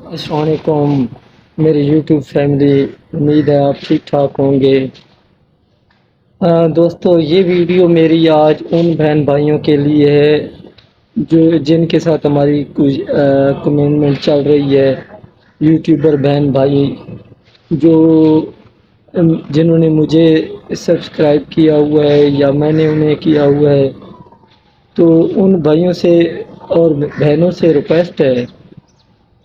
السلام علیکم میری یوٹیوب فیملی، امید ہے آپ ٹھیک ٹھاک ہوں گے۔ دوستو، یہ ویڈیو میری آج ان بہن بھائیوں کے لیے ہے جن کے ساتھ ہماری کچھ کمنٹمنٹ چل رہی ہے، یوٹیوبر بہن بھائی جو جنہوں نے مجھے سبسکرائب کیا ہوا ہے یا میں نے انہیں کیا ہوا ہے، تو ان بھائیوں سے اور بہنوں سے ریکویسٹ ہے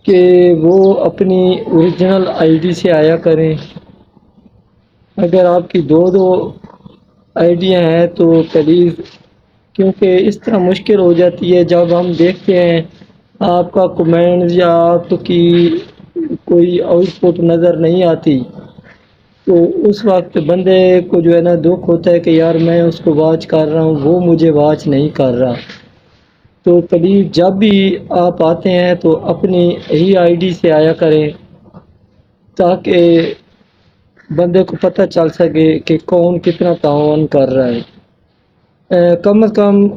کہ وہ اپنی اوریجنل آئی ڈی سے آیا کریں۔ اگر آپ کی دو آئیڈیاں ہیں تو پلیز، کیونکہ اس طرح مشکل ہو جاتی ہے جب ہم دیکھتے ہیں آپ کا کمنٹ یا آپ کی کوئی آؤٹ پٹ نظر نہیں آتی، تو اس وقت بندے کو جو ہے نا دکھ ہوتا ہے کہ یار میں اس کو واچ کر رہا ہوں، وہ مجھے واچ نہیں کر رہا۔ تو پلیز جب بھی آپ آتے ہیں تو اپنی ہی آئی ڈی سے آیا کریں تاکہ بندے کو پتہ چل سکے کہ کون کتنا تعاون کر رہا ہے۔ کم از کم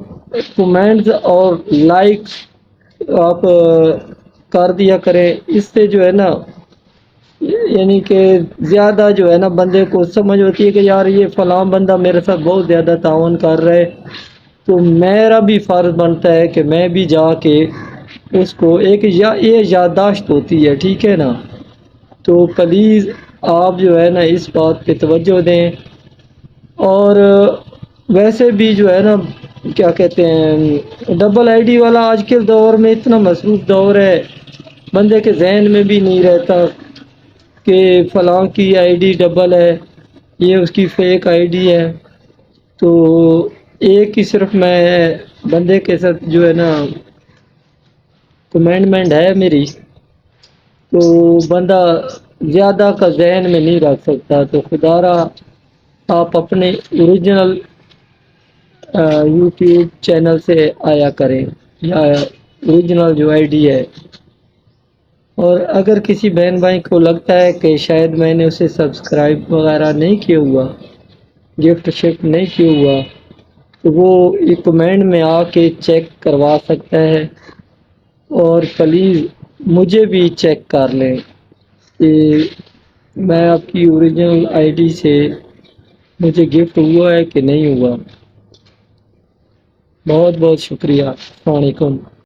کمنٹس اور لائکس آپ کر دیا کریں، اس سے جو ہے نا یعنی کہ زیادہ جو ہے نا بندے کو سمجھ ہوتی ہے کہ یار یہ فلاں بندہ میرے ساتھ بہت زیادہ تعاون کر رہا ہے، تو میرا بھی فرض بنتا ہے کہ میں بھی جا کے اس کو یہ یادداشت ہوتی ہے، ٹھیک ہے نا۔ تو پلیز آپ جو ہے نا اس بات پہ توجہ دیں، اور ویسے بھی جو ہے نا کیا کہتے ہیں، ڈبل آئی ڈی والا آج کے دور میں اتنا مصروف دور ہے، بندے کے ذہن میں بھی نہیں رہتا کہ فلاں کی آئی ڈی ڈبل ہے، یہ اس کی فیک آئی ڈی ہے۔ تو ایک ہی صرف میں بندے کے ساتھ جو ہے نا کمنٹمنٹ ہے میری، تو بندہ زیادہ کا ذہن میں نہیں رکھ سکتا، تو خدا را آپ اپنے اوریجنل یوٹیوب چینل سے آیا کریں یا اوریجنل جو آئی ڈی ہے۔ اور اگر کسی بہن بھائی کو لگتا ہے کہ شاید میں نے اسے سبسکرائب وغیرہ نہیں کیا ہوا، گفٹ شفٹ نہیں کیا ہوا، تو وہ ایک کمنٹ میں آ کے چیک کروا سکتا ہے، اور پلیز مجھے بھی چیک کر لیں کہ میں آپ کی اوریجنل آئی ڈی سے مجھے گفٹ ہوا ہے کہ نہیں ہوا۔ بہت بہت شکریہ۔ السلام علیکم۔